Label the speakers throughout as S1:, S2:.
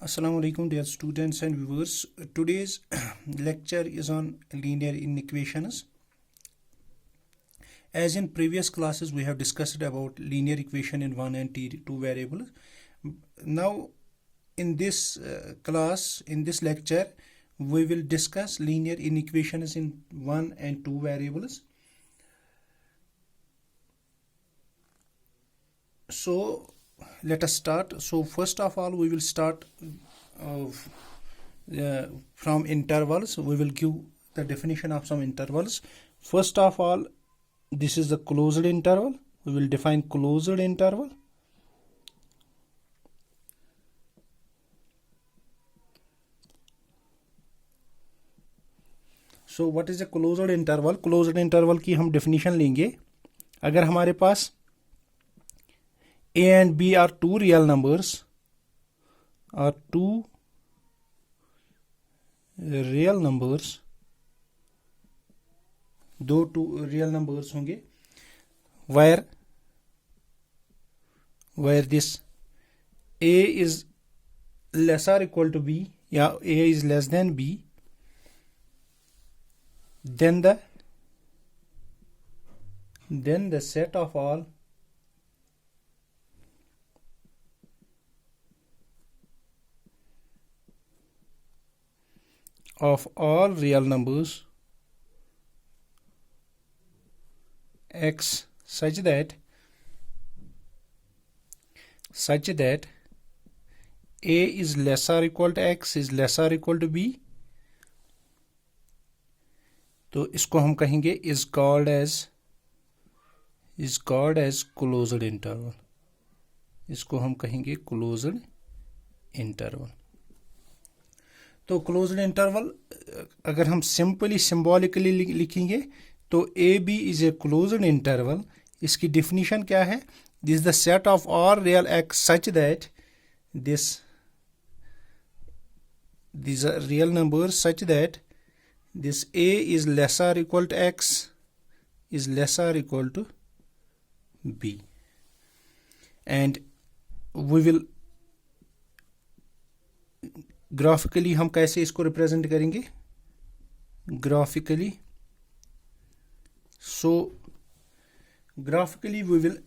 S1: Assalamu alaikum dear students and viewers. Today's lecture is on linear inequations. As in previous classes we have discussed about linear equation in one and two variables. Now in this class, in this lecture, we will discuss linear inequations in one and two variables. So let us start. So first of all we will start from intervals. We will give the definition of some intervals. First of all, this is the closed interval. We will define closed interval. So what is a closed interval? Closed interval की हम definition लेंगे. अगर हमारे पास A and B are two real numbers, दो two real numbers होंगे, where this A is less or equal to B या A is less than B, then the set of all real numbers x such that A is less or equal to x is less or equal to B, तो इसको हम कहेंगे is called as closed interval. इसको हम कहेंगे closed interval. तो closed interval अगर हम सिंबॉलिकली लिखेंगे तो a b is a closed interval. इसकी डिफिनीशन क्या है? This is the set of all real x such that these are real numbers such that this a is less or equal to x is less or equal to b, and we will graphically हम कैसे इसको represent करेंगे? Graphically, so graphically we will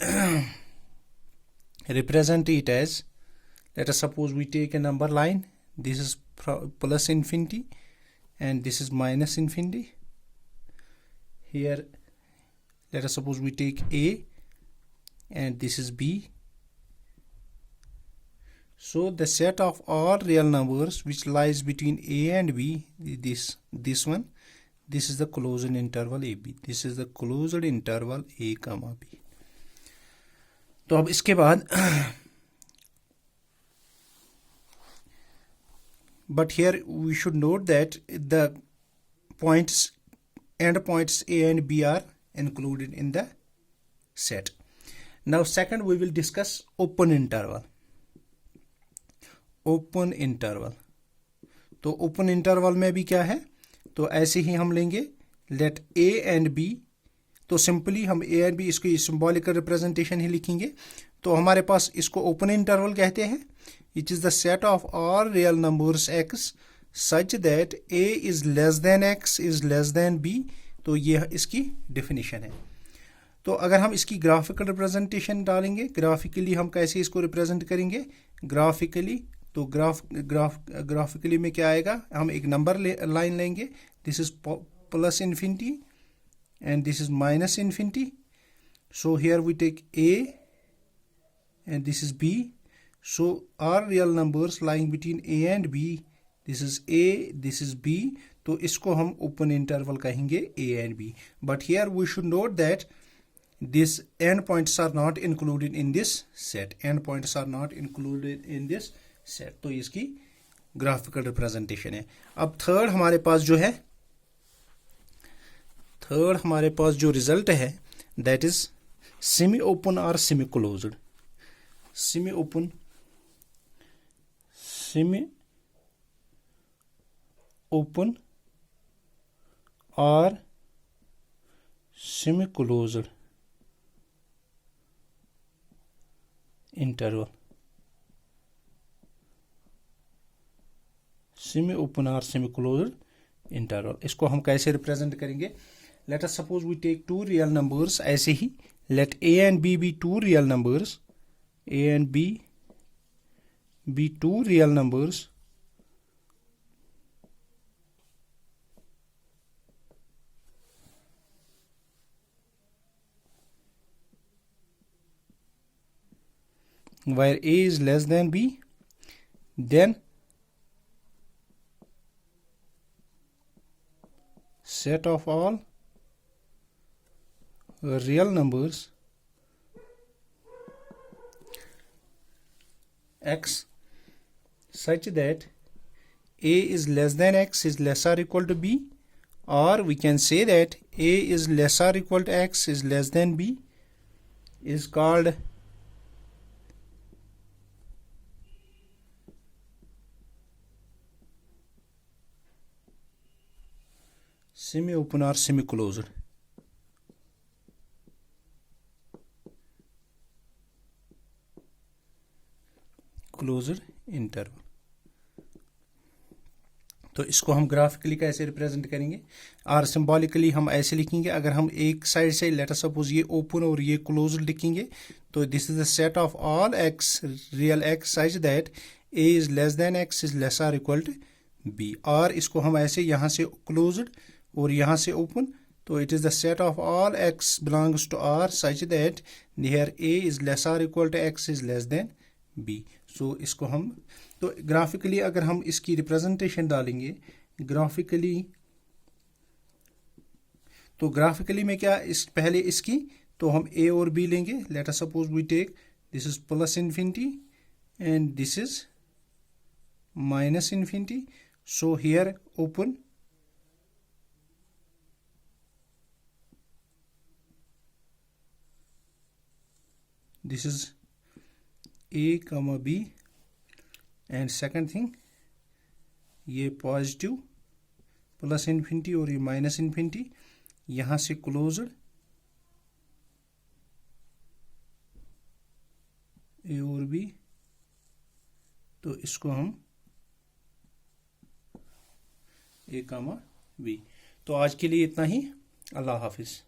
S1: represent it as, let us suppose we take a number line. This is plus infinity and this is minus infinity. Here let us suppose we take A and this is B. So the set of all real numbers which lies between A and B, this one, this is the closed interval AB. This is the closed interval A comma B. तो अब इसके बाद but here we should note that the end points A and B are included in the set. Now second we will discuss open interval. Open interval. तो open interval में भी क्या है? तो ऐसे ही हम लेंगे लेट ए एंड बी. तो सिंपली हम ए एंड बी इसकी सिंबॉलिकल रिप्रेजेंटेशन ही लिखेंगे. तो हमारे पास इसको ओपन इंटरवल कहते हैं. It is the set of all real numbers x such that a is less than x is less than b. तो ये इसकी डेफिनेशन है. तो अगर हम इसकी ग्राफिकल रिप्रेजेंटेशन डालेंगे, ग्राफिकली हम कैसे इसको रिप्रेजेंट करेंगे? ग्राफिकली, तो ग्राफिकली में क्या आएगा? हम एक नंबर लाइन लेंगे. This is plus infinity and this is minus infinity. So here we take a and this is b. So are real numbers lying between a and b. This is a, this is b. तो इसको हम open interval कहेंगे a and b. But here we should note that this end points are not included in this set. End points are not included in this set. तो इसकी graphical representation है. अब third हमारे पास जो result है that is semi open और semi closed. Semi open और semi closed interval. Semi open और सेमी क्लोज्ड इंटरवल। इसको हम कैसे रिप्रेजेंट करेंगे? Let us suppose we take two real numbers, ऐसे ही let A and B be two real numbers, A and B be two real numbers where a is less than b, then set of all real numbers x such that a is less than x is less or equal to b, or we can say that a is less or equal to x is less than b is called semi open or semi closed। Closed interval. तो इसको हम graphically कैसे represent करेंगे? और symbolically हम ऐसे लिखेंगे, अगर हम एक साइड से लेट अस सपोज ये ओपन और ये क्लोज्ड लिखेंगे, तो this is the set of all x real x such that a is less than x is less और इक्वल टू बी। और इसको हम ऐसे यहाँ से क्लोज्ड और यहाँ से ओपन, तो it is the set of all X belongs to R such that here A is less और equal to X is less than B. So इसको हम, तो ग्राफिकली अगर हम इसकी रिप्रेजेंटेशन डालेंगे ग्राफिकली, तो ग्राफिकली में क्या, इस पहले इसकी तो हम ए और बी लेंगे। Let us suppose we take this is plus infinity and this is minus infinity. So here open this is a comma b, and second thing ये पॉजिटिव प्लस इन्फिनिटी और ये माइनस इन्फिनिटी, यहाँ से closed ए और B, तो इसको हम ए कामा B. तो आज के लिए इतना ही। अल्लाह हाफिज।